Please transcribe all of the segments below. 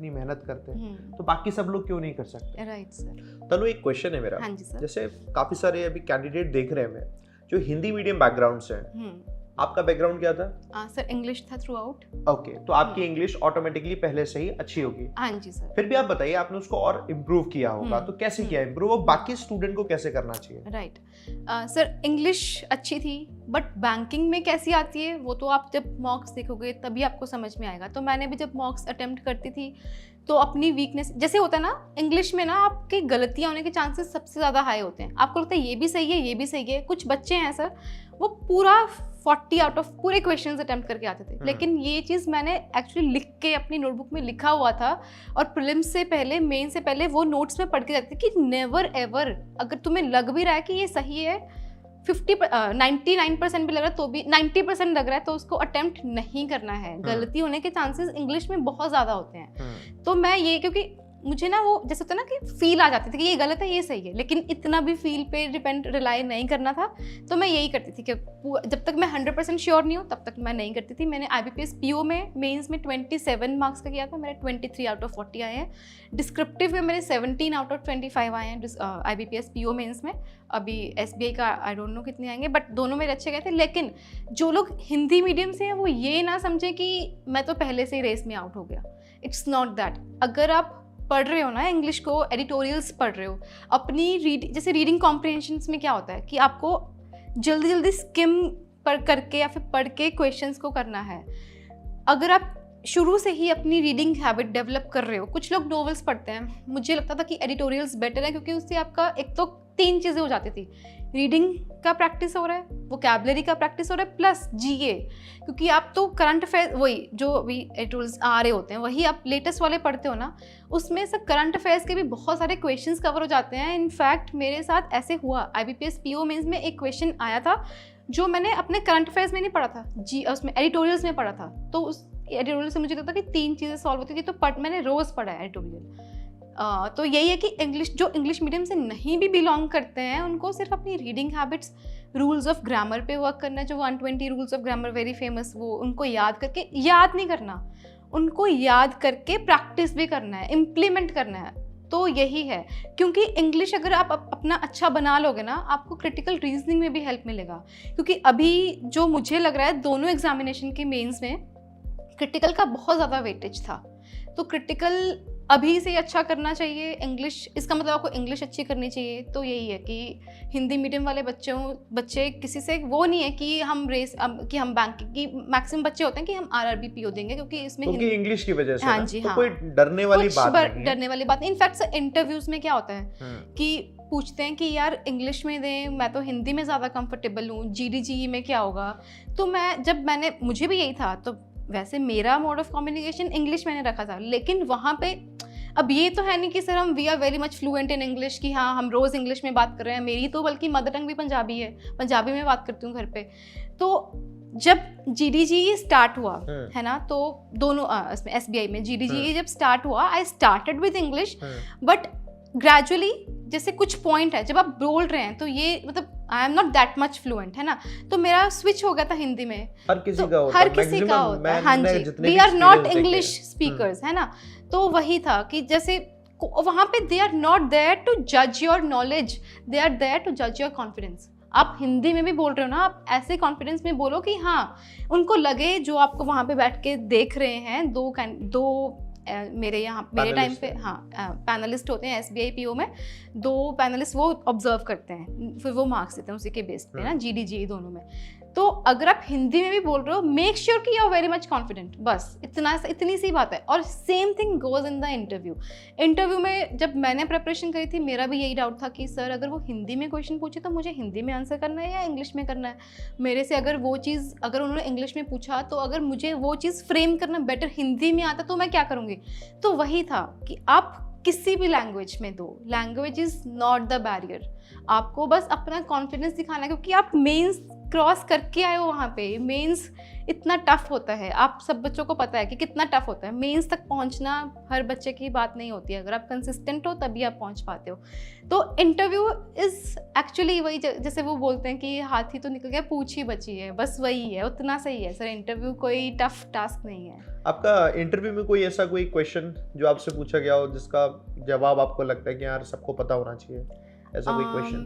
इतनी मेहनत करते हैं, तो बाकी सब लोग क्यों नहीं कर सकते? Right sir. तनु, एक क्वेश्चन है मेरा। हाँ जी सर। जैसे काफी सारे अभी कैंडिडेट देख रहे हैं मैं, जो हिंदी मीडियम बैकग्राउंड से हैं, आपका बैकग्राउंड क्या था? सर इंग्लिश था थ्रू आउट। ओके, तो आपकी इंग्लिश ऑटोमेटिकली पहले से ही अच्छी होगी। हाँ जी सर। फिर भी आप बताइए, आपने उसको और इम्प्रूव किया होगा, तो कैसे किया इम्प्रूव, और बाकी स्टूडेंट को कैसे करना चाहिए? राइट सर, इंग्लिश अच्छी थी बट बैंकिंग में कैसी आती है वो तो आप जब मॉक्स देखोगे तभी आपको समझ में आएगा। तो मैंने भी जब मॉक्स अटेम्प्ट करती थी तो अपनी वीकनेस, जैसे होता है ना इंग्लिश में ना, आपके गलतियां होने के चांसेस सबसे ज़्यादा हाई होते हैं। आपको लगता है ये भी सही है, ये भी सही है। कुछ बच्चे हैं सर, वो पूरा 40 आउट ऑफ पूरे क्वेश्चंस अटेम्प्ट करके आते थे, लेकिन ये चीज़ मैंने एक्चुअली लिख के अपनी नोटबुक में लिखा हुआ था, और प्रीलिम्स से पहले, मेन से पहले वो नोट्स में पढ़ के जाती थी कि नेवर एवर, अगर तुम्हें लग भी रहा है कि ये सही है, 99% भी लग रहा है तो भी 90% लग रहा है तो उसको अटेम्प्ट नहीं करना है। गलती होने के चांसेस इंग्लिश में बहुत ज़्यादा होते हैं। तो मैं ये, क्योंकि मुझे ना वो जैसे होता है ना कि फील आ जाती थी कि ये गलत है ये सही है, लेकिन इतना भी फील पे रिलाई नहीं करना था। तो मैं यही करती थी कि जब तक मैं 100% श्योर नहीं हूँ तब तक मैं नहीं करती थी। मैंने IBPS PO में मेंस में 27 मार्क्स का किया था, मेरे 23 आउट ऑफ 40 आए हैं। डिस्क्रिप्टिव में मेरे 17 आउट ऑफ 25 आए हैं IBPS PO मेंस में। अभी SBI का आई डोंट नो कितने आएंगे, बट दोनों मेरे अच्छे गए थे। लेकिन जो लोग हिंदी मीडियम से हैं वो ये ना समझे कि मैं तो पहले से ही रेस में आउट हो गया। It's not that. अगर आप पढ़ रहे हो ना इंग्लिश को, एडिटोरियल्स पढ़ रहे हो, अपनी जैसे रीडिंग कॉम्प्रिहेंशंस में क्या होता है कि आपको जल्दी जल्दी स्किम पर करके या फिर पढ़ के क्वेश्चंस को करना है। अगर आप शुरू से ही अपनी रीडिंग हैबिट डेवलप कर रहे हो, कुछ लोग नॉवेल्स पढ़ते हैं, मुझे लगता था कि एडिटोरियल्स बेटर है क्योंकि उससे आपका एक तो 3 चीज़ें हो जाती थी, रीडिंग का प्रैक्टिस हो रहा है, वोकैबुलरी का प्रैक्टिस हो रहा है, प्लस GA, क्योंकि आप तो करंट अफेयर, वही जो अभी एडिटोरियल्स आ रहे होते हैं वही आप लेटेस्ट वाले पढ़ते हो ना, उसमें सब करंट अफेयर्स के भी बहुत सारे क्वेश्चंस कवर हो जाते हैं। इनफैक्ट मेरे साथ ऐसे हुआ, IBPS PO मेंस में एक क्वेश्चन आया था जो मैंने अपने करंट अफेयर्स में नहीं पढ़ा था, उसमें एडिटोरियल्स में पढ़ा था। तो उस एडिटोरियल से मुझे लगता था कि 3 चीज़ें सॉल्व होती थी, तो मैंने रोज़ पढ़ा है एडिटोरियल। तो यही है कि जो इंग्लिश मीडियम से नहीं भी बिलोंग करते हैं उनको सिर्फ अपनी reading habits, rules of grammar पे वर्क करना है। जो 120 rules of grammar very famous, वो उनको याद करके, याद नहीं करना, उनको याद करके प्रैक्टिस भी करना है, इम्प्लीमेंट करना है। तो यही है, क्योंकि इंग्लिश अगर आप अपना अच्छा बना लोगे ना, आपको क्रिटिकल रीजनिंग में भी हेल्प मिलेगा। क्योंकि अभी जो मुझे लग रहा है दोनों एग्जामिनेशन के मेंस में क्रिटिकल का बहुत ज़्यादा वेटेज था, तो क्रिटिकल अभी से अच्छा करना चाहिए। इंग्लिश, इसका मतलब आपको इंग्लिश अच्छी करनी चाहिए। तो यही है कि हिंदी मीडियम वाले बच्चे किसी से वो नहीं है कि हम कि हम बैंक की, मैक्सिमम बच्चे होते हैं कि हम RRB PO देंगे क्योंकि इसमें इंग्लिश की वजह से। हाँ जी, तो हाँ, कोई डरने वाली बात नहीं है। डरने वाली बात नहीं। इनफैक्ट इंटरव्यूज में क्या होता है कि पूछते हैं कि यार इंग्लिश में दें, मैं तो हिंदी में ज़्यादा कंफर्टेबल हूँ, GD में क्या होगा। तो मुझे भी यही था, तो वैसे मेरा मोड ऑफ कम्युनिकेशन इंग्लिश मैंने रखा था, लेकिन वहाँ पे अब ये तो है नहीं कि sir we are very much fluent in English, कि हाँ हम रोज़ इंग्लिश में बात कर रहे हैं। मेरी तो बल्कि मदर टंग भी पंजाबी है, पंजाबी में बात करती हूँ घर पे। तो जब GD स्टार्ट हुआ है ना, तो दोनों इसमें SBI में GD जब स्टार्ट हुआ, I started with English, but gradually जैसे कुछ पॉइंट है जब आप बोल रहे हैं तो ये मतलब आई am not that much fluent, है ना, तो मेरा स्विच हो गया था हिंदी में। हर किसी का होता है। हाँ जी, we are not English speakers, है ना। तो वही था कि जैसे वहाँ पे they are not there to जज your knowledge, they are there to जज योर कॉन्फिडेंस। आप हिंदी में भी बोल रहे हो ना, आप ऐसे कॉन्फिडेंस में बोलो कि हाँ उनको लगे, जो आपको वहाँ पे बैठ के देख रहे हैं, दो मेरे टाइम पे हाँ पैनलिस्ट होते हैं SBI PO में, 2 पैनलिस्ट वो ऑब्जर्व करते हैं, फिर वो मार्क्स देते हैं उसी के बेस पे ना, GD दोनों में। तो अगर आप हिंदी में भी बोल रहे हो, मेक श्योर कि you are very much confident, बस इतनी सी बात है। और same thing goes in the interview में जब मैंने प्रिपरेशन करी थी, मेरा भी यही डाउट था कि सर अगर वो हिंदी में क्वेश्चन पूछे तो मुझे हिंदी में आंसर करना है या इंग्लिश में करना है। मेरे से अगर उन्होंने इंग्लिश में पूछा, तो अगर मुझे वो चीज़ फ्रेम करना बेटर हिंदी में आता तो मैं क्या करूँगी। तो वही था कि आप किसी भी लैंग्वेज में दो, language is not the barrier, आपको बस अपना कॉन्फिडेंस दिखाना है, क्योंकि आप मेंस क्रॉस करके आए हो। वहाँ पे मेंस इतना टफ होता है, आप सब बच्चों को पता है कि कितना टफ होता है। मेंस तक पहुंचना हर बच्चे की बात नहीं होती है, अगर आप कंसिस्टेंट हो तभी आप पहुंच पाते हो। तो इंटरव्यू इज एक्चुअली वही, जैसे वो बोलते हैं कि हाथी तो निकल गया पूंछ ही बची है, बस वही है, उतना सही है सर। इंटरव्यू कोई टफ टास्क नहीं है। आपका इंटरव्यू में कोई ऐसा कोई क्वेश्चन जो आपसे पूछा गया हो जिसका जवाब आपको लगता है कि यार सबको पता होना चाहिए, ऐसा कोई क्वेश्चन?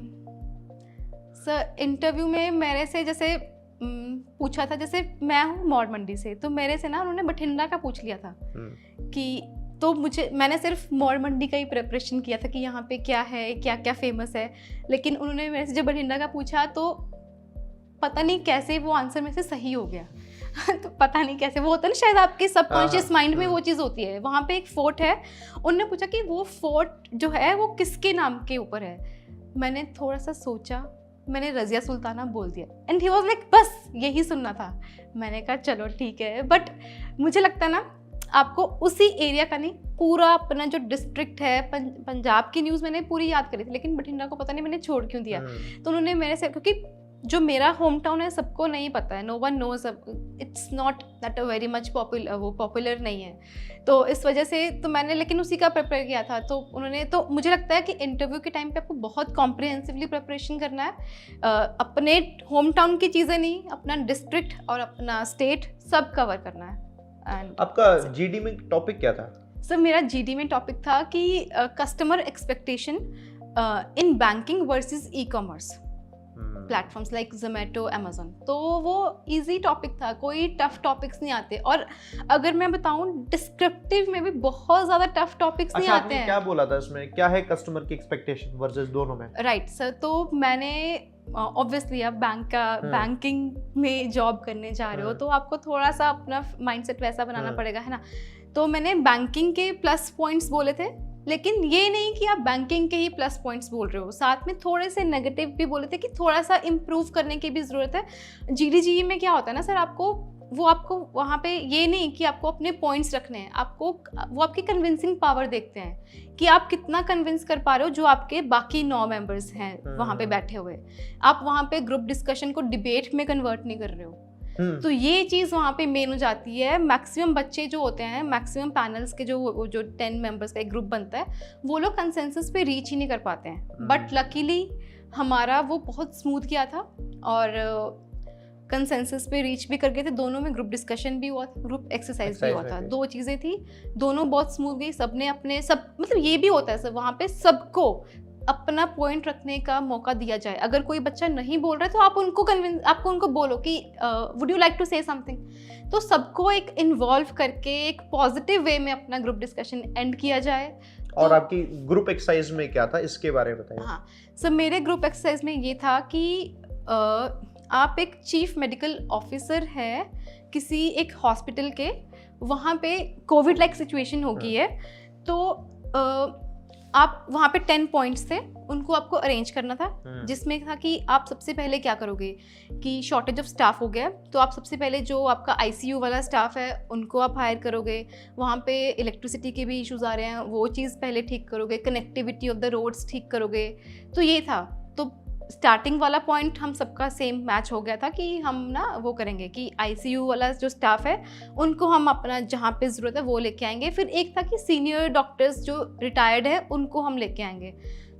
सर इंटरव्यू में मेरे से जैसे पूछा था, जैसे मैं हूँ मौड़ मंडी से, तो मेरे से ना उन्होंने बठिंडा का पूछ लिया था कि, तो मैंने सिर्फ मौड़ मंडी का ही प्रिपरेशन किया था कि यहाँ पे क्या है, क्या क्या फेमस है। लेकिन उन्होंने मेरे से जब बठिंडा का पूछा तो पता नहीं कैसे वो आंसर में से सही हो गया। तो पता नहीं कैसे वो होता है ना, शायद आपके सबकॉन्शियस माइंड में वो चीज़ होती है। वहाँ पे एक फोर्ट है, उन्होंने पूछा कि वो फोर्ट जो है वो किसके नाम के ऊपर है। मैंने थोड़ा सा सोचा, मैंने रज़िया सुल्ताना बोल दिया एंड ही वाज लाइक बस यही सुनना था। मैंने कहा चलो ठीक है, बट मुझे लगता है ना आपको उसी एरिया का नहीं, पूरा अपना जो डिस्ट्रिक्ट है, पंजाब की न्यूज़ मैंने पूरी याद करी थी, लेकिन बठिंडा को पता नहीं मैंने छोड़ क्यों दिया। तो उन्होंने मेरे से, क्योंकि जो मेरा होम टाउन है सबको नहीं पता है, no one knows, it's not that a very much popular नहीं है, तो इस वजह से तो मैंने लेकिन उसी का प्रिपेयर किया था। तो उन्होंने, तो मुझे लगता है कि इंटरव्यू के टाइम पे आपको बहुत कॉम्प्रिहेंसिवली प्रिपरेशन करना है, अपने होम टाउन की चीज़ें नहीं, अपना डिस्ट्रिक्ट और अपना स्टेट सब कवर करना है। एंड आपका जीडी में टॉपिक क्या था? सर मेरा जीडी में टॉपिक था कि customer expectation in banking versus e commerce platforms like Zomato, Amazon. तो वो इजी टॉपिक था, कोई टफ टॉपिक्स नहीं आते। और अगर मैं बताऊं डिस्क्रिप्टिव में भी बहुत ज़्यादा टफ टॉपिक्स नहीं आते हैं। क्या बोला था इसमें, क्या है कस्टमर की एक्सपेक्टेशन वर्सेस दोनों में? राइट सर, तो मैंने ऑब्वियसली आप बैंकिंग में जॉब करने जा रहे हो तो आपको थोड़ा सा अपना माइंडसेट वैसा बनाना पड़ेगा, है ना। तो मैंने बैंकिंग के प्लस पॉइंट्स बोले थे, लेकिन ये नहीं कि आप बैंकिंग के ही प्लस पॉइंट्स बोल रहे हो, साथ में थोड़े से नेगेटिव भी बोले थे कि थोड़ा सा इम्प्रूव करने की भी ज़रूरत है। जीडीजी में क्या होता है ना सर, आपको वहाँ पे ये नहीं कि आपको अपने पॉइंट्स रखने हैं, वो आपकी कन्विंसिंग पावर देखते हैं कि आप कितना कन्विंस कर पा रहे हो जो आपके बाकी 9 मेंबर्स हैं वहाँ पे बैठे हुए। आप वहाँ पे ग्रुप डिस्कशन को डिबेट में कन्वर्ट नहीं कर रहे हो। तो ये चीज़ वहाँ पे मेन हो जाती है। मैक्सिमम बच्चे जो होते हैं, मैक्सिमम पैनल्स के जो 10 मेंबर्स का एक ग्रुप बनता है, वो लोग कंसेंसस पे रीच ही नहीं कर पाते हैं। बट लकीली हमारा वो बहुत स्मूथ किया था और कंसेंसस पे रीच भी कर गए थे। दोनों में ग्रुप डिस्कशन भी हुआ था, ग्रुप एक्सरसाइज भी हुआ था, 2 चीज़ें थी, दोनों बहुत स्मूथ गई। सबने अपने मतलब ये भी होता है सर वहाँ पे सबको अपना पॉइंट रखने का मौका दिया जाए। अगर कोई बच्चा नहीं बोल रहा है तो आपको उनको बोलो कि would you like to say something. तो सबको एक इन्वॉल्व करके एक पॉजिटिव वे में अपना ग्रुप डिस्कशन एंड किया जाए। और आपकी ग्रुप एक्सरसाइज में क्या था, इसके बारे में बताइए। हाँ सर, मेरे ग्रुप एक्सरसाइज में ये था कि आप एक चीफ मेडिकल ऑफिसर है किसी एक हॉस्पिटल के, वहाँ पे कोविड लाइक सिचुएशन हो गई है, तो आप वहाँ पे 10 पॉइंट्स थे, उनको आपको अरेंज करना था, जिसमें था कि आप सबसे पहले क्या करोगे कि शॉर्टेज ऑफ स्टाफ हो गया, तो आप सबसे पहले जो आपका आईसीयू वाला स्टाफ है उनको आप हायर करोगे। वहाँ पे इलेक्ट्रिसिटी के भी इश्यूज आ रहे हैं, वो चीज़ पहले ठीक करोगे। कनेक्टिविटी ऑफ द रोड्स ठीक करोगे। तो ये था। तो स्टार्टिंग वाला पॉइंट हम सबका सेम मैच हो गया था कि हम ना वो करेंगे कि आईसीयू वाला जो स्टाफ है उनको हम अपना जहाँ पे ज़रूरत है वो लेके आएंगे। फिर एक था कि सीनियर डॉक्टर्स जो रिटायर्ड है उनको हम लेके आएंगे।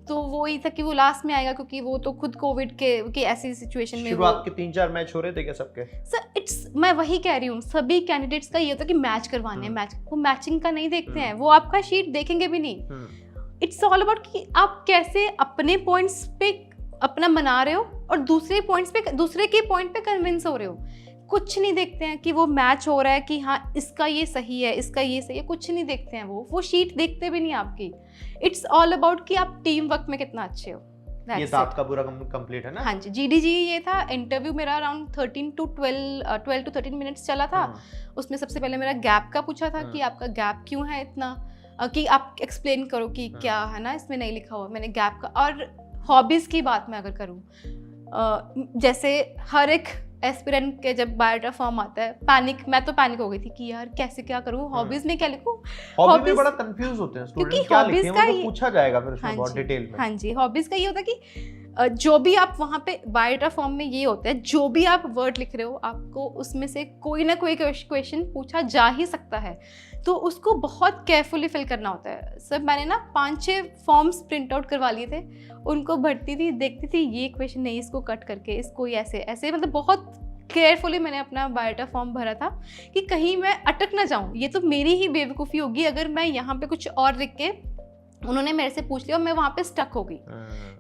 तो वो ही था कि वो लास्ट में आएगा, क्योंकि वो तो खुद कोविड के ऐसी सिचुएशन में शुरुआत के 3-4 मैच हो रहे थे क्या सबके? सर मैं वही कह रही हूँ, सभी कैंडिडेट्स का ये होता है कि मैच करवाने हैं, मैच, वो मैचिंग का नहीं देखते हैं, वो आपका शीट देखेंगे भी नहीं। इट्स ऑल अबाउट कि आप कैसे अपने पॉइंट्स पे अपना मना रहे हो और दूसरे के पॉइंट पे कन्विंस हो रहे हो। कुछ नहीं देखते हैं कि वो मैच हो रहा है कि हाँ इसका ये सही है, इसका ये सही है, कुछ नहीं देखते हैं। वो शीट देखते भी नहीं आपकी। इट्स ऑल अबाउट कि आप टीम वर्क में कितना अच्छे हो। ये तो आपका पूरा कंप्लीट है ना? हाँ जी, जीडीजी ये था। इंटरव्यू मेरा अराउंड 12 to 13 मिनट्स चला था। उसमें सबसे पहले मेरा गैप का पूछा था कि आपका गैप क्यों है इतना, कि आप एक्सप्लेन करो कि क्या है ना इसमें नहीं लिखा हुआ। मैंने गैप का, और हॉबीज़ की बात मैं अगर करूँ, जैसे हर एक एस्पिरेंट के जब बायोडाटा फॉर्म आता है, मैं तो पैनिक हो गई थी कि यार कैसे क्या करूँ, हॉबीज़ में क्या लिखूँ। हॉबी में बड़ा कंफ्यूज होते हैं स्टूडेंट, क्या लिखें, वो तो पूछा जाएगा फिर उसमें बहुत डिटेल में। हाँ जी, हॉबीज़ का ये होता है कि जो भी आप वहाँ पे बायोडाटा फॉर्म में ये होता है, जो भी आप वर्ड लिख रहे हो आपको उसमें से कोई ना कोई क्वेश्चन पूछा जा ही सकता है, तो उसको बहुत केयरफुली फिल करना होता है। सर मैंने ना 5-6 फॉर्म्स प्रिंट आउट करवा लिए थे, उनको भरती थी, देखती थी ये क्वेश्चन नहीं, इसको कट करके इसको ऐसे ऐसे, मतलब बहुत केयरफुली मैंने अपना बायोडाटा फॉर्म भरा था कि कहीं मैं अटक ना जाऊँ। ये तो मेरी ही बेवकूफ़ी होगी अगर मैं यहाँ पे कुछ और लिख के उन्होंने मेरे से पूछ लिया और मैं वहाँ पे स्टक हो गई।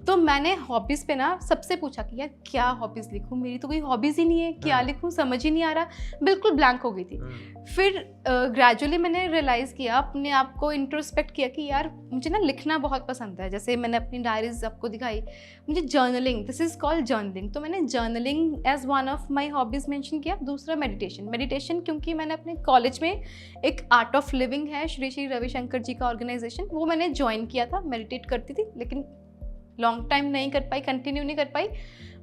तो मैंने हॉबीज़ पे ना सबसे पूछा कि यार क्या हॉबीज़ लिखूँ, मेरी तो कोई हॉबीज़ ही नहीं है, क्या लिखूँ समझ ही नहीं आ रहा, बिल्कुल ब्लैंक हो गई थी। फिर ग्रेजुअली मैंने रियलाइज़ किया, अपने आप को इंट्रोस्पेक्ट किया कि यार मुझे ना लिखना बहुत पसंद है। जैसे मैंने अपनी डायरीज आपको दिखाई, मुझे journaling, this is called journaling, तो मैंने journaling as one of my hobbies mention किया। दूसरा मेडिटेशन क्योंकि मैंने अपने कॉलेज में एक आर्ट ऑफ लिविंग है, श्री श्री रविशंकर जी का ऑर्गेनाइजेशन, वो मैंने ज्वाइन किया था, मेडिटेट करती थी, लेकिन लॉन्ग टाइम नहीं कर पाई, कंटिन्यू नहीं कर पाई।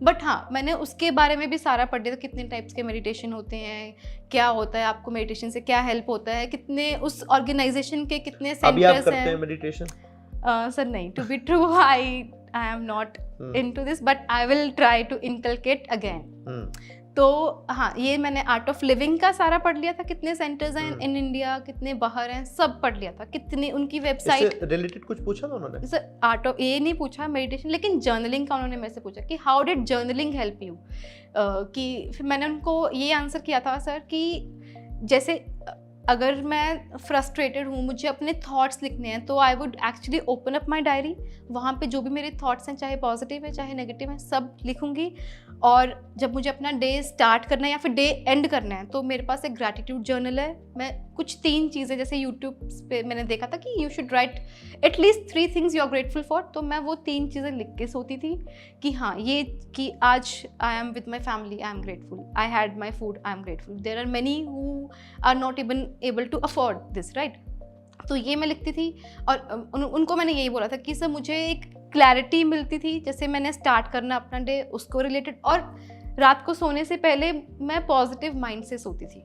बट हाँ, मैंने उसके बारे में भी सारा पढ़ लिया था, कितने टाइप्स के मेडिटेशन होते हैं, क्या होता है, आपको मेडिटेशन से क्या हेल्प होता है, कितने उस ऑर्गेनाइजेशन के कितने सेंटर्स हैं। अभी आप करते हैं मेडिटेशन? सर नहीं, to be true I am not into this, but I will try to inculcate again. तो हाँ, ये मैंने आर्ट ऑफ लिविंग का सारा पढ़ लिया था, कितने सेंटर्स हैं इन इंडिया, कितने बाहर हैं, सब पढ़ लिया था, कितनी उनकी वेबसाइट रिलेटेड कुछ पूछा था उन्होंने? सर आर्ट ऑफ ये नहीं पूछा मेडिटेशन, लेकिन जर्नलिंग का उन्होंने मेरे से पूछा कि how did journaling help you, कि फिर मैंने उनको ये आंसर किया था सर कि जैसे अगर मैं फ्रस्ट्रेटेड हूँ, मुझे अपने थॉट्स लिखने हैं, तो I would actually open up my diary, वहाँ पे जो भी मेरे थॉट्स हैं, चाहे पॉजिटिव है चाहे नेगेटिव है, सब लिखूँगी। और जब मुझे अपना डे स्टार्ट करना है या फिर डे एंड करना है, तो मेरे पास एक ग्रैटिट्यूड जर्नल है। मैं कुछ 3 चीज़ें, जैसे यूट्यूब पे मैंने देखा था कि you should write at least 3 things you are grateful for, तो मैं वो 3 चीज़ें लिख के सोती थी कि हाँ, ये कि आज I am with my family, I am grateful, I had my food, I am grateful, there are many who are not even able to afford this, right. तो ये मैं लिखती थी और उनको मैंने यही बोला था कि सर मुझे एक क्लैरिटी मिलती थी, जैसे मैंने स्टार्ट करना अपना डे उसको रिलेटेड, और रात को सोने से पहले मैं पॉजिटिव माइंड से सोती थी।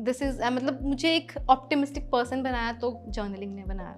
दिस इज़ मतलब मुझे एक ऑप्टिमिस्टिक पर्सन बनाया तो जर्नलिंग ने बनाया।